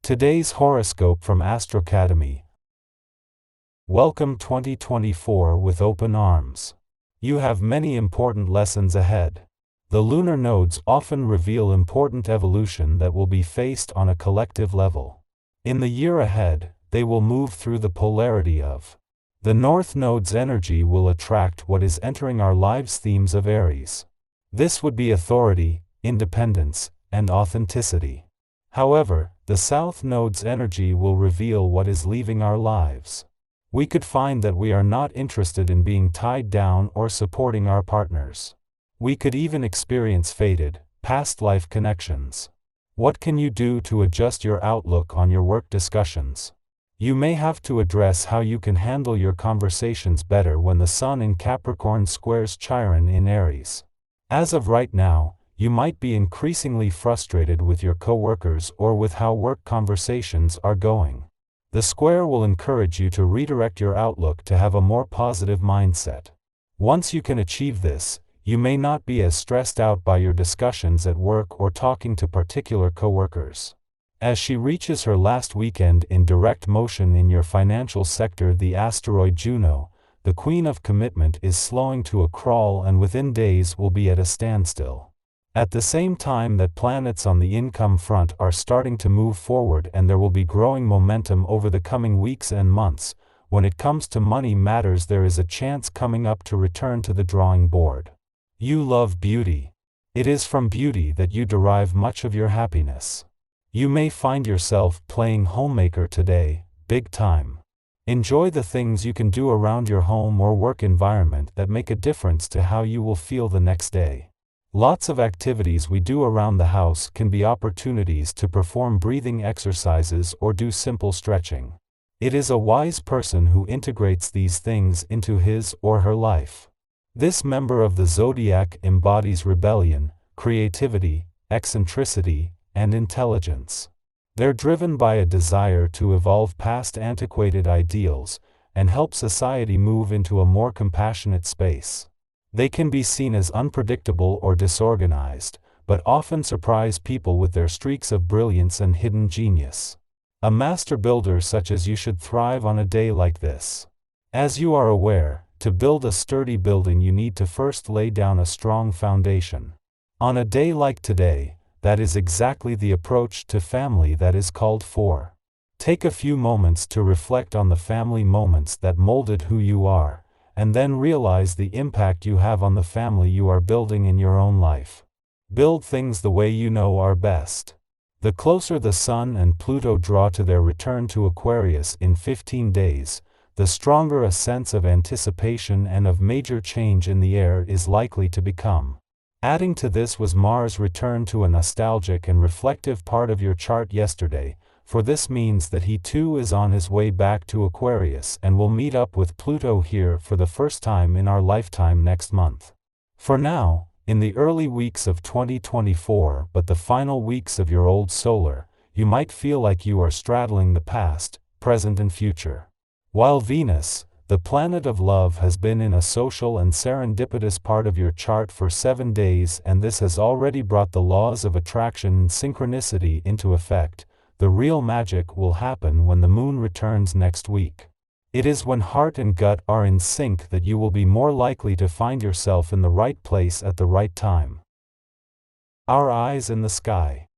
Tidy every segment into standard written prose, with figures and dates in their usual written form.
Today's horoscope from Astrocademy. Welcome 2024 with open arms. You have many important lessons ahead. The lunar nodes often reveal important evolution that will be faced on a collective level. In the year ahead, they will move through the polarity of the North Node's energy will attract what is entering our lives themes of Aries. This would be authority, independence, and authenticity. However, the South Node's energy will reveal what is leaving our lives. We could find that we are not interested in being tied down or supporting our partners. We could even experience faded, past life connections. What can you do to adjust your outlook on your work discussions? You may have to address how you can handle your conversations better when the Sun in Capricorn squares Chiron in Aries. As of right now, you might be increasingly frustrated with your coworkers or with how work conversations are going. The square will encourage you to redirect your outlook to have a more positive mindset. Once you can achieve this, you may not be as stressed out by your discussions at work or talking to particular coworkers. As she reaches her last weekend in direct motion in your financial sector, the asteroid Juno, the queen of commitment, is slowing to a crawl and within days will be at a standstill. At the same time that planets on the income front are starting to move forward, and there will be growing momentum over the coming weeks and months, when it comes to money matters there is a chance coming up to return to the drawing board. You love beauty. It is from beauty that you derive much of your happiness. You may find yourself playing homemaker today, big time. Enjoy the things you can do around your home or work environment that make a difference to how you will feel the next day. Lots of activities we do around the house can be opportunities to perform breathing exercises or do simple stretching. It is a wise person who integrates these things into his or her life. This member of the zodiac embodies rebellion, creativity, eccentricity, and intelligence. They're driven by a desire to evolve past antiquated ideals and help society move into a more compassionate space. They can be seen as unpredictable or disorganized, but often surprise people with their streaks of brilliance and hidden genius. A master builder such as you should thrive on a day like this. As you are aware, to build a sturdy building you need to first lay down a strong foundation. On a day like today, that is exactly the approach to family that is called for. Take a few moments to reflect on the family moments that molded who you are, and then realize the impact you have on the family you are building in your own life. Build things the way you know are best. The closer the Sun and Pluto draw to their return to Aquarius in 15 days, the stronger a sense of anticipation and of major change in the air is likely to become. Adding to this was Mars' return to a nostalgic and reflective part of your chart yesterday, for this means that he too is on his way back to Aquarius and will meet up with Pluto here for the first time in our lifetime next month. For now, in the early weeks of 2024 but the final weeks of your old solar, you might feel like you are straddling the past, present and future. While Venus, the planet of love, has been in a social and serendipitous part of your chart for 7 days, and this has already brought the laws of attraction and synchronicity into effect, the real magic will happen when the moon returns next week. It is when heart and gut are in sync that you will be more likely to find yourself in the right place at the right time. Our eyes in the sky.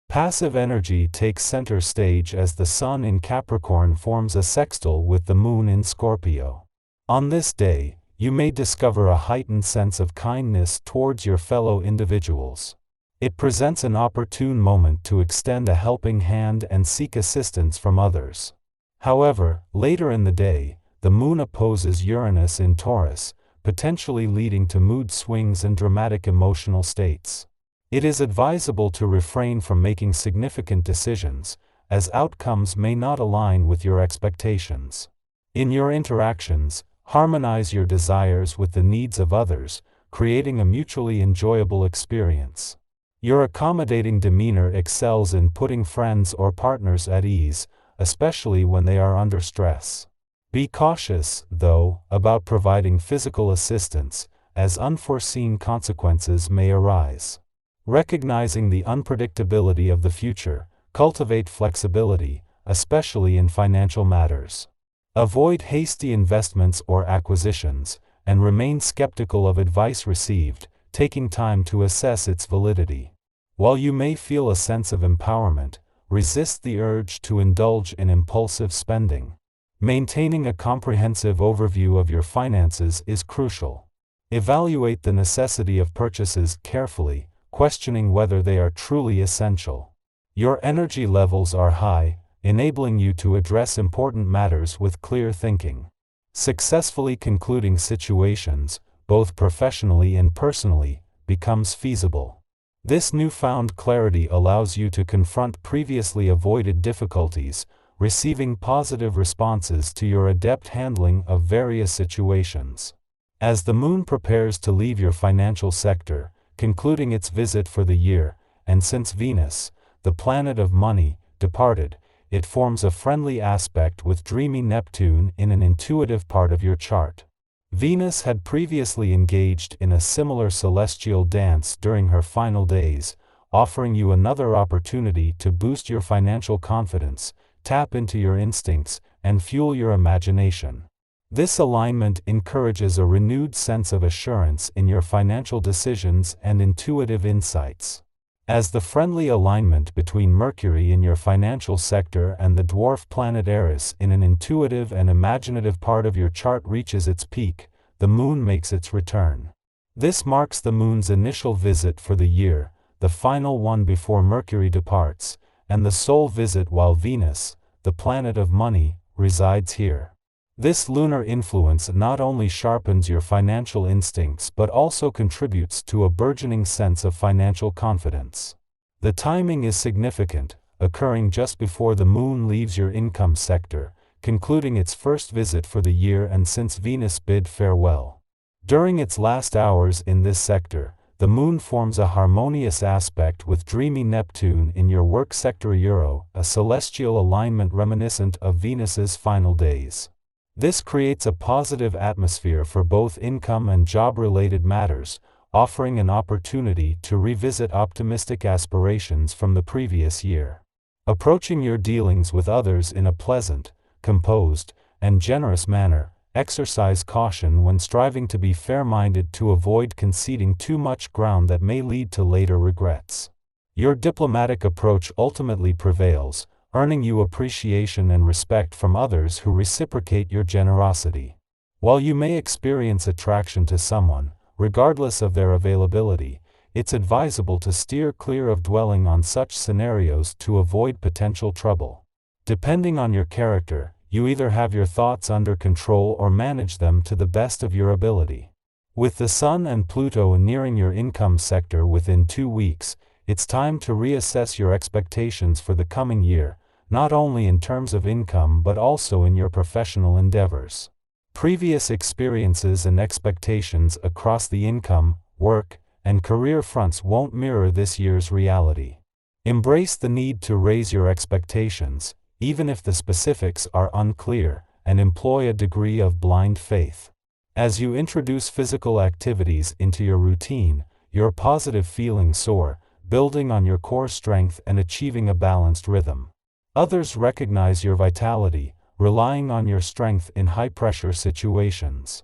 Passive energy takes center stage as the Sun in Capricorn forms a sextile with the Moon in Scorpio. On this day, you may discover a heightened sense of kindness towards your fellow individuals. It presents an opportune moment to extend a helping hand and seek assistance from others. However, later in the day, the Moon opposes Uranus in Taurus, potentially leading to mood swings and dramatic emotional states. It is advisable to refrain from making significant decisions, as outcomes may not align with your expectations. In your interactions, harmonize your desires with the needs of others, creating a mutually enjoyable experience. Your accommodating demeanor excels in putting friends or partners at ease, especially when they are under stress. Be cautious, though, about providing physical assistance, as unforeseen consequences may arise. Recognizing the unpredictability of the future, cultivate flexibility, especially in financial matters. Avoid hasty investments or acquisitions, and remain skeptical of advice received, taking time to assess its validity. While you may feel a sense of empowerment, resist the urge to indulge in impulsive spending. Maintaining a comprehensive overview of your finances is crucial. Evaluate the necessity of purchases carefully, questioning whether they are truly essential. Your energy levels are high, enabling you to address important matters with clear thinking. Successfully concluding situations, both professionally and personally, becomes feasible. This newfound clarity allows you to confront previously avoided difficulties, receiving positive responses to your adept handling of various situations. As the moon prepares to leave your financial sector, concluding its visit for the year, and since Venus, the planet of money, departed, it forms a friendly aspect with dreamy Neptune in an intuitive part of your chart. Venus had previously engaged in a similar celestial dance during her final days, offering you another opportunity to boost your financial confidence, tap into your instincts, and fuel your imagination. This alignment encourages a renewed sense of assurance in your financial decisions and intuitive insights. As the friendly alignment between Mercury in your financial sector and the dwarf planet Eris in an intuitive and imaginative part of your chart reaches its peak, the moon makes its return. This marks the moon's initial visit for the year, the final one before Mercury departs, and the sole visit while Venus, the planet of money, resides here. This lunar influence not only sharpens your financial instincts but also contributes to a burgeoning sense of financial confidence. The timing is significant, occurring just before the moon leaves your income sector, concluding its first visit for the year and since Venus bid farewell. During its last hours in this sector, the moon forms a harmonious aspect with dreamy Neptune in your work sector Euro, a celestial alignment reminiscent of Venus's final days. This creates a positive atmosphere for both income and job-related matters, offering an opportunity to revisit optimistic aspirations from the previous year. Approaching your dealings with others in a pleasant, composed, and generous manner, exercise caution when striving to be fair-minded to avoid conceding too much ground that may lead to later regrets. Your diplomatic approach ultimately prevails, earning you appreciation and respect from others who reciprocate your generosity. While you may experience attraction to someone, regardless of their availability, it's advisable to steer clear of dwelling on such scenarios to avoid potential trouble. Depending on your character, you either have your thoughts under control or manage them to the best of your ability. With the Sun and Pluto nearing your income sector within 2 weeks, it's time to reassess your expectations for the coming year, not only in terms of income but also in your professional endeavors. Previous experiences and expectations across the income, work, and career fronts won't mirror this year's reality. Embrace the need to raise your expectations, even if the specifics are unclear, and employ a degree of blind faith. As you introduce physical activities into your routine, your positive feelings soar, building on your core strength and achieving a balanced rhythm. Others recognize your vitality, relying on your strength in high-pressure situations.